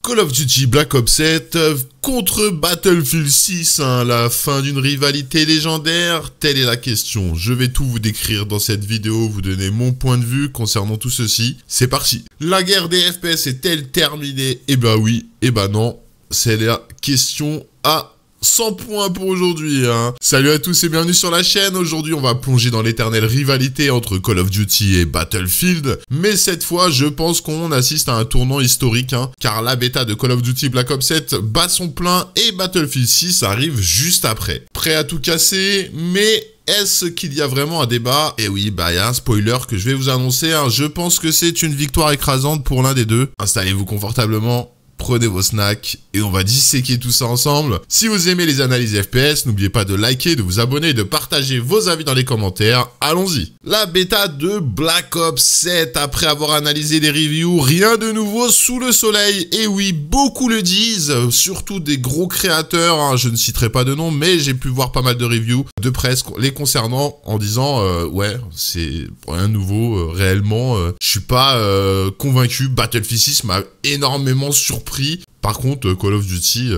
Call of Duty Black Ops 7 contre Battlefield 6, la fin d'une rivalité légendaire, telle est la question. Je vais tout vous décrire dans cette vidéo, vous donner mon point de vue concernant tout ceci. C'est parti. La guerre des FPS est-elle terminée? Eh ben oui, eh ben non. C'est la question à 100 points pour aujourd'hui. Salut à tous et bienvenue sur la chaîne. Aujourd'hui, on va plonger dans l'éternelle rivalité entre Call of Duty et Battlefield. Mais cette fois, je pense qu'on assiste à un tournant historique, car la bêta de Call of Duty Black Ops 7 bat son plein et Battlefield 6 arrive juste après. Prêt à tout casser, mais est-ce qu'il y a vraiment un débat? Eh oui, il y a un spoiler que je vais vous annoncer. Je pense que c'est une victoire écrasante pour l'un des deux. Installez-vous confortablement. Prenez vos snacks et on va disséquer tout ça ensemble. Si vous aimez les analyses FPS, n'oubliez pas de liker, de vous abonner et de partager vos avis dans les commentaires. Allons-y. La bêta de Black Ops 7, après avoir analysé les reviews, rien de nouveau sous le soleil. Et oui, beaucoup le disent, surtout des gros créateurs, je ne citerai pas de nom, mais j'ai pu voir pas mal de reviews de presse les concernant en disant ouais, c'est rien de nouveau, réellement, je suis pas convaincu. Battlefield 6 m'a énormément surpris. Par contre, Call of Duty,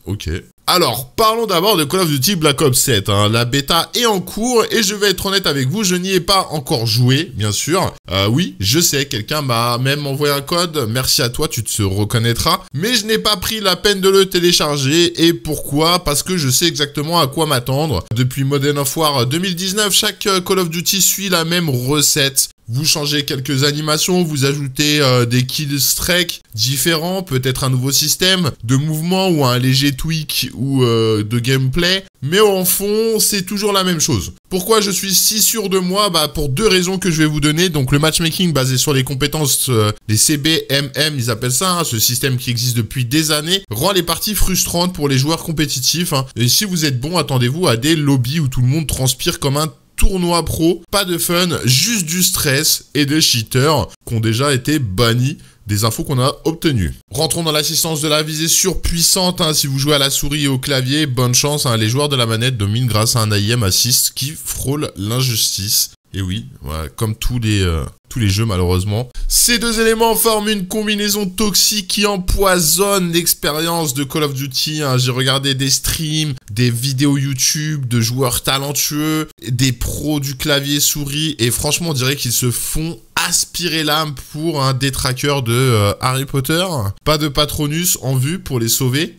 ok. Alors, parlons d'abord de Call of Duty Black Ops 7. La bêta est en cours et je vais être honnête avec vous, je n'y ai pas encore joué, bien sûr. Oui, je sais, quelqu'un m'a même envoyé un code. Merci à toi, tu te reconnaîtras. Mais je n'ai pas pris la peine de le télécharger. Et pourquoi? Parce que je sais exactement à quoi m'attendre. Depuis Modern Warfare 2019, chaque Call of Duty suit la même recette. Vous changez quelques animations, vous ajoutez des kill streaks différents, peut-être un nouveau système de mouvement ou un léger tweak ou de gameplay. Mais en fond, c'est toujours la même chose. Pourquoi je suis si sûr de moi? Pour deux raisons que je vais vous donner. Donc le matchmaking basé sur les compétences, les CBMM, ils appellent ça, ce système qui existe depuis des années, rend les parties frustrantes pour les joueurs compétitifs. Et si vous êtes bon, attendez-vous à des lobbies où tout le monde transpire comme un tournoi pro, pas de fun, juste du stress et des cheaters qui ont déjà été bannis des infos qu'on a obtenues. Rentrons dans l'assistance de la visée surpuissante. Si vous jouez à la souris et au clavier, bonne chance. Les joueurs de la manette dominent grâce à un AIM assist qui frôle l'injustice. Et oui, voilà, comme tous les jeux malheureusement. Ces deux éléments forment une combinaison toxique qui empoisonne l'expérience de Call of Duty. J'ai regardé des streams, des vidéos YouTube de joueurs talentueux, des pros du clavier souris et franchement on dirait qu'ils se font aspirer l'âme pour un détraqueur de Harry Potter. Pas de Patronus en vue pour les sauver.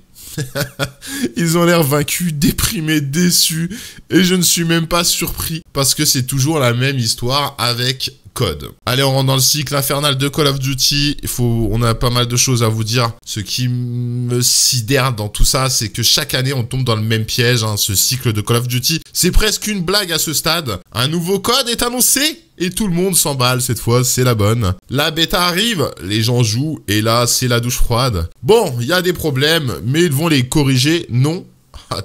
Ils ont l'air vaincus, déprimés, déçus et je ne suis même pas surpris parce que c'est toujours la même histoire avec COD. Allez, on rentre dans le cycle infernal de Call of Duty. On a pas mal de choses à vous dire. Ce qui me sidère dans tout ça, c'est que chaque année, on tombe dans le même piège. Ce cycle de Call of Duty, c'est presque une blague à ce stade. Un nouveau code est annoncé et tout le monde s'emballe. Cette fois, c'est la bonne. La bêta arrive, les gens jouent et là, c'est la douche froide. Bon, il y a des problèmes, mais ils vont les corriger. Non.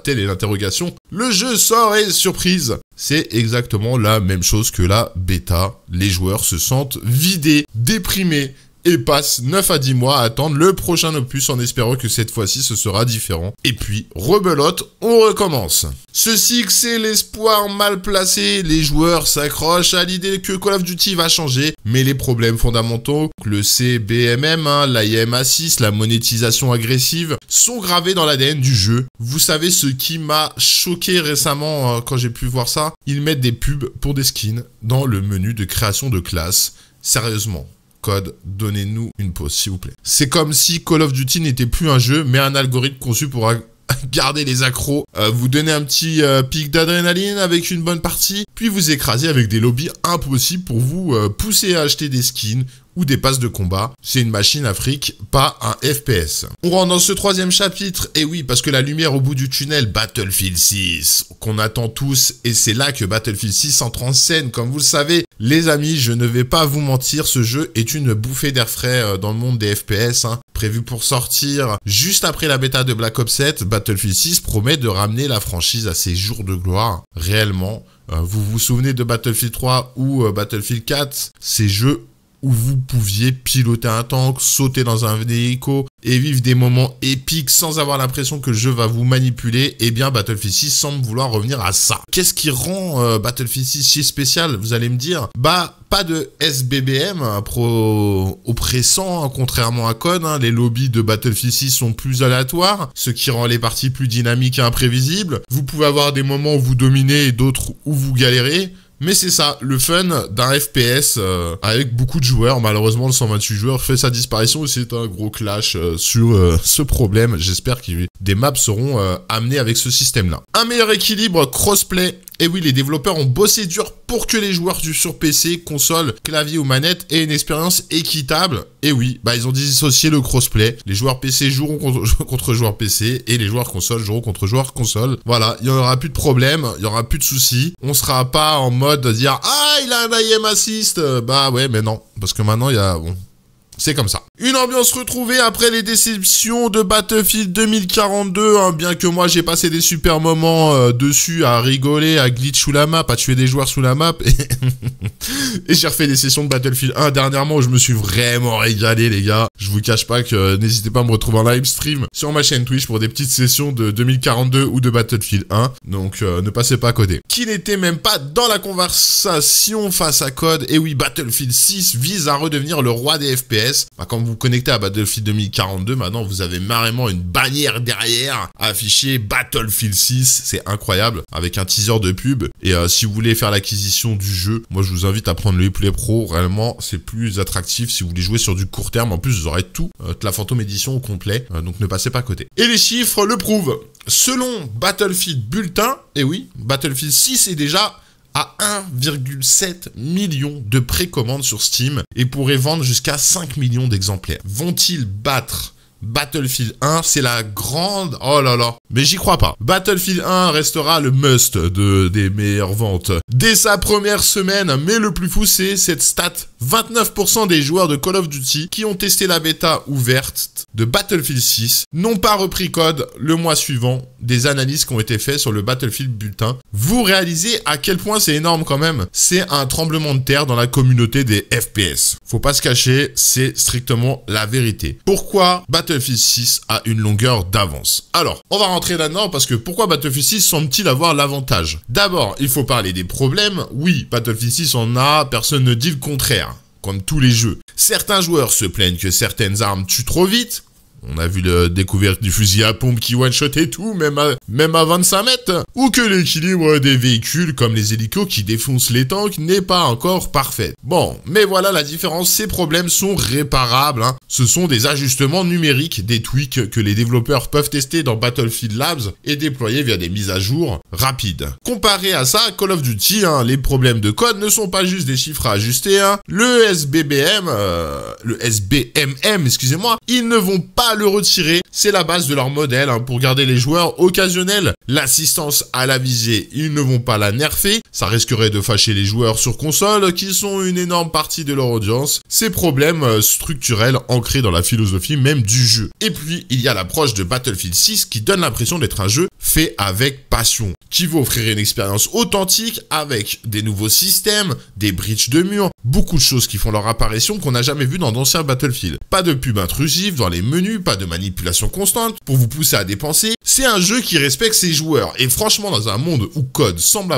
Telle est l'interrogation. Le jeu sort et surprise. C'est exactement la même chose que la bêta. Les joueurs se sentent vidés, déprimés et passent 9 à 10 mois à attendre le prochain opus en espérant que cette fois-ci ce sera différent. Et puis, rebelote, on recommence. Ce cycle, c'est l'espoir mal placé. Les joueurs s'accrochent à l'idée que Call of Duty va changer, mais les problèmes fondamentaux, le CBMM, l'AIM Assist, la monétisation agressive, sont gravés dans l'ADN du jeu. Vous savez ce qui m'a choqué récemment quand j'ai pu voir ça? Ils mettent des pubs pour des skins dans le menu de création de classe. Sérieusement. Code, donnez-nous une pause, s'il vous plaît. C'est comme si Call of Duty n'était plus un jeu, mais un algorithme conçu pour garder les accros. Vous donnez un petit pic d'adrénaline avec une bonne partie, puis vous écrasez avec des lobbies impossibles pour vous pousser à acheter des skins ou des passes de combat. C'est une machine à fric, pas un FPS. On rentre dans ce troisième chapitre, et oui, parce que la lumière au bout du tunnel, Battlefield 6, qu'on attend tous, et c'est là que Battlefield 6 entre en scène, comme vous le savez. Les amis, je ne vais pas vous mentir, ce jeu est une bouffée d'air frais dans le monde des FPS, prévu pour sortir juste après la bêta de Black Ops 7, Battlefield 6 promet de ramener la franchise à ses jours de gloire, réellement. Vous vous souvenez de Battlefield 3 ou Battlefield 4? Ces jeux où vous pouviez piloter un tank, sauter dans un véhicule et vivre des moments épiques sans avoir l'impression que le jeu va vous manipuler, eh bien Battlefield 6 semble vouloir revenir à ça. Qu'est-ce qui rend Battlefield 6 si spécial, vous allez me dire? Bah, pas de SBBM oppressant, hein, contrairement à COD, hein, les lobbies de Battlefield 6 sont plus aléatoires, ce qui rend les parties plus dynamiques et imprévisibles. Vous pouvez avoir des moments où vous dominez et d'autres où vous galérez. Mais c'est ça, le fun d'un FPS avec beaucoup de joueurs. Malheureusement, le 128 joueurs fait sa disparition et c'est un gros clash sur ce problème. J'espère que des maps seront amenées avec ce système-là. Un meilleur équilibre crossplay. Et oui, les développeurs ont bossé dur pour que les joueurs sur PC, console, clavier ou manette aient une expérience équitable. Et oui, bah ils ont dissocié le crossplay. Les joueurs PC joueront contre joueurs PC et les joueurs console joueront contre joueurs console. Voilà, il n'y aura plus de problème, il n'y aura plus de soucis. On sera pas en mode de dire « Ah, il a un aim assist !» Bah ouais, mais non, parce que maintenant il y a... Bon, c'est comme ça. Une ambiance retrouvée après les déceptions de Battlefield 2042, hein, bien que moi j'ai passé des super moments dessus à rigoler, à glitch sous la map, à tuer des joueurs sous la map. Et j'ai refait des sessions de Battlefield 1 dernièrement où je me suis vraiment régalé, les gars. Je vous cache pas que n'hésitez pas à me retrouver en live stream sur ma chaîne Twitch pour des petites sessions de 2042 ou de Battlefield 1. Donc ne passez pas à côté. Qui n'était même pas dans la conversation face à COD. Et oui, Battlefield 6 vise à redevenir le roi des FPS. Bah, quand vous vous connectez à Battlefield 2042, maintenant vous avez carrément une bannière derrière affichée Battlefield 6. C'est incroyable, avec un teaser de pub. Et si vous voulez faire l'acquisition du jeu, moi je vous invite à prendre le Uplay Pro. Réellement, c'est plus attractif si vous voulez jouer sur du court terme. En plus, vous aurez tout, la Phantom Edition au complet. Donc ne passez pas à côté. Et les chiffres le prouvent. Selon Battlefield Bulletin, et oui, Battlefield 6 est déjà à 1,7 million de précommandes sur Steam et pourrait vendre jusqu'à 5 millions d'exemplaires. Vont-ils battre Battlefield 1? C'est la grande... Oh là là. Mais j'y crois pas. Battlefield 1 restera le must des meilleures ventes dès sa première semaine. Mais le plus fou, c'est cette stat. 29% des joueurs de Call of Duty qui ont testé la bêta ouverte de Battlefield 6 n'ont pas repris code le mois suivant des analyses qui ont été faites sur le Battlefield Bulletin. Vous réalisez à quel point c'est énorme quand même. C'est un tremblement de terre dans la communauté des FPS. Faut pas se cacher, c'est strictement la vérité. Pourquoi Battlefield 6 a une longueur d'avance? Alors, on va rentrer là-dedans parce que pourquoi Battlefield 6 semble-t-il avoir l'avantage? D'abord, il faut parler des problèmes. Oui, Battlefield 6 en a, personne ne dit le contraire. Comme tous les jeux. Certains joueurs se plaignent que certaines armes tuent trop vite. On a vu la découverte du fusil à pompe qui one-shot et tout, même à 25 mètres. Ou que l'équilibre des véhicules, comme les hélicos qui défoncent les tanks, n'est pas encore parfait. Bon, mais voilà la différence, ces problèmes sont réparables. Hein. Ce sont des ajustements numériques, des tweaks que les développeurs peuvent tester dans Battlefield Labs et déployer via des mises à jour rapides. Comparé à ça, Call of Duty, hein, les problèmes de code ne sont pas juste des chiffres à ajuster. Hein. Le SBMM, excusez-moi, ils ne vont pas le retirer, c'est la base de leur modèle hein, pour garder les joueurs occasionnels. L'assistance à la visée, ils ne vont pas la nerfer, ça risquerait de fâcher les joueurs sur console qui sont une énorme partie de leur audience. Ces problèmes structurels ancrés dans la philosophie même du jeu. Et puis, il y a l'approche de Battlefield 6 qui donne l'impression d'être un jeu fait avec passion, qui va offrir une expérience authentique avec des nouveaux systèmes, des breaches de murs, beaucoup de choses qui font leur apparition qu'on n'a jamais vu dans d'anciens Battlefield. Pas de pub intrusive dans les menus, pas de manipulation constante pour vous pousser à dépenser. C'est un jeu qui respecte ses joueurs. Et franchement, dans un monde où COD semble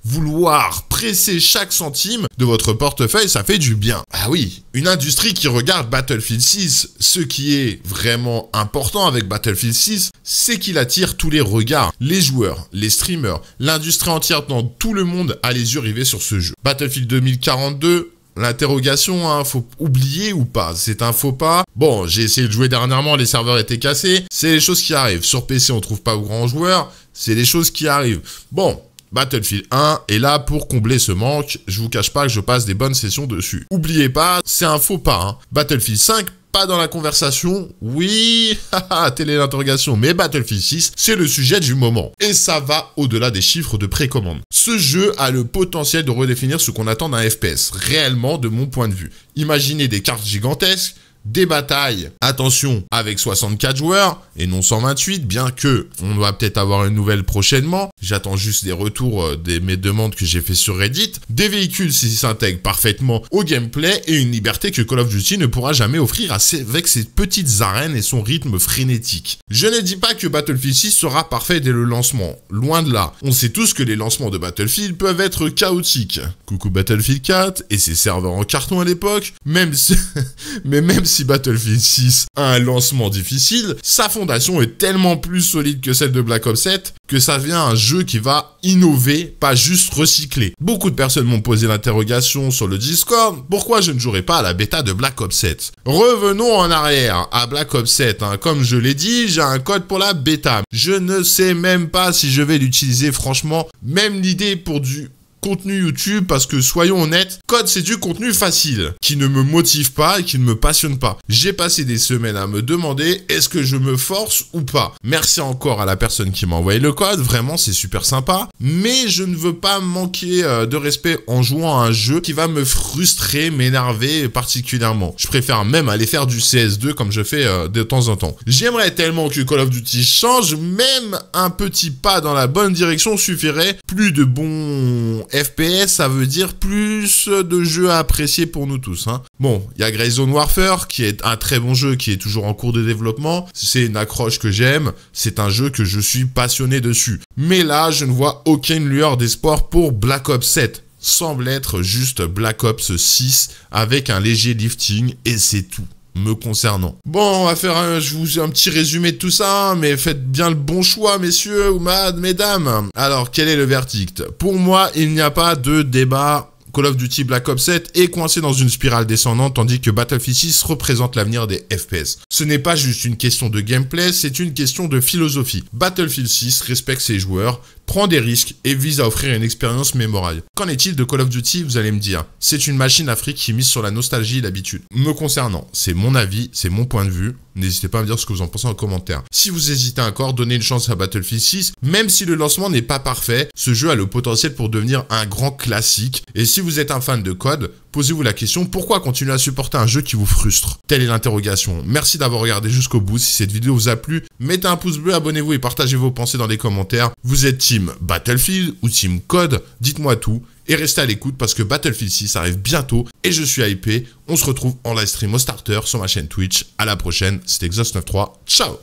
vouloir presser chaque centime de votre portefeuille, ça fait du bien. Ah oui, une industrie qui regarde Battlefield 6, ce qui est vraiment important avec Battlefield 6, c'est qu'il attire tous les regards. Les joueurs, les streamers, l'industrie entière dans tout le monde a les yeux rivés sur ce jeu. Battlefield 2042... L'interrogation, hein, faut oublier ou pas? C'est un faux pas. Bon, j'ai essayé de jouer dernièrement, les serveurs étaient cassés. C'est les choses qui arrivent. Sur PC, on trouve pas grand joueur. C'est des choses qui arrivent. Bon, Battlefield 1 est là pour combler ce manque. Je vous cache pas que je passe des bonnes sessions dessus. Oubliez pas, c'est un faux pas. Hein. Battlefield 5, pas dans la conversation. Oui, telle est l'interrogation. Mais Battlefield 6, c'est le sujet du moment. Et ça va au-delà des chiffres de précommande. Ce jeu a le potentiel de redéfinir ce qu'on attend d'un FPS. Réellement, de mon point de vue. Imaginez des cartes gigantesques, des batailles, attention, avec 64 joueurs et non 128, bien que on va peut-être avoir une nouvelle prochainement. J'attends juste des retours de mes demandes que j'ai fait sur Reddit. Des véhicules qui s'intègrent parfaitement au gameplay et une liberté que Call of Duty ne pourra jamais offrir avec ses petites arènes et son rythme frénétique. Je ne dis pas que Battlefield 6 sera parfait dès le lancement, loin de là. On sait tous que les lancements de Battlefield peuvent être chaotiques. Coucou Battlefield 4 et ses serveurs en carton à l'époque, même si Battlefield 6 a un lancement difficile, sa fondation est tellement plus solide que celle de Black Ops 7 que ça devient un jeu qui va innover, pas juste recycler. Beaucoup de personnes m'ont posé l'interrogation sur le Discord, pourquoi je ne jouerai pas à la bêta de Black Ops 7. Revenons en arrière à Black Ops 7, comme je l'ai dit, j'ai un code pour la bêta. Je ne sais même pas si je vais l'utiliser, franchement, même l'idée pour du contenu YouTube, parce que soyons honnêtes, code c'est du contenu facile, qui ne me motive pas et qui ne me passionne pas. J'ai passé des semaines à me demander est-ce que je me force ou pas. Merci encore à la personne qui m'a envoyé le code, vraiment c'est super sympa, mais je ne veux pas manquer de respect en jouant à un jeu qui va me frustrer, m'énerver particulièrement. Je préfère même aller faire du CS2 comme je fais de temps en temps. J'aimerais tellement que Call of Duty change, même un petit pas dans la bonne direction suffirait. Plus de bons FPS, ça veut dire plus de jeux à apprécier pour nous tous. Bon, il y a Grey Zone Warfare, qui est un très bon jeu, qui est toujours en cours de développement. C'est une accroche que j'aime, c'est un jeu que je suis passionné dessus. Mais là, je ne vois aucune lueur d'espoir pour Black Ops 7. Semble être juste Black Ops 6 avec un léger lifting et c'est tout me concernant. Bon, on va faire un petit résumé de tout ça, mais faites bien le bon choix, messieurs ou mesdames. Alors, quel est le verdict? Pour moi, il n'y a pas de débat. Call of Duty Black Ops 7 est coincé dans une spirale descendante, tandis que Battlefield 6 représente l'avenir des FPS. Ce n'est pas juste une question de gameplay, c'est une question de philosophie. Battlefield 6 respecte ses joueurs, prend des risques et vise à offrir une expérience mémorable. Qu'en est-il de Call of Duty, vous allez me dire? C'est une machine à fric qui mise sur la nostalgie et l'habitude. Me concernant, c'est mon avis, c'est mon point de vue. N'hésitez pas à me dire ce que vous en pensez en commentaire. Si vous hésitez encore, donnez une chance à Battlefield 6. Même si le lancement n'est pas parfait, ce jeu a le potentiel pour devenir un grand classique. Et si vous êtes un fan de code, posez-vous la question, pourquoi continuer à supporter un jeu qui vous frustre? Telle est l'interrogation. Merci d'avoir regardé jusqu'au bout. Si cette vidéo vous a plu, mettez un pouce bleu, abonnez-vous et partagez vos pensées dans les commentaires. Vous êtes team Battlefield ou team code? Dites-moi tout. Et restez à l'écoute parce que Battlefield 6 arrive bientôt et je suis hypé. On se retrouve en live stream au starter sur ma chaîne Twitch. À la prochaine, c'était Exhaust 93. Ciao!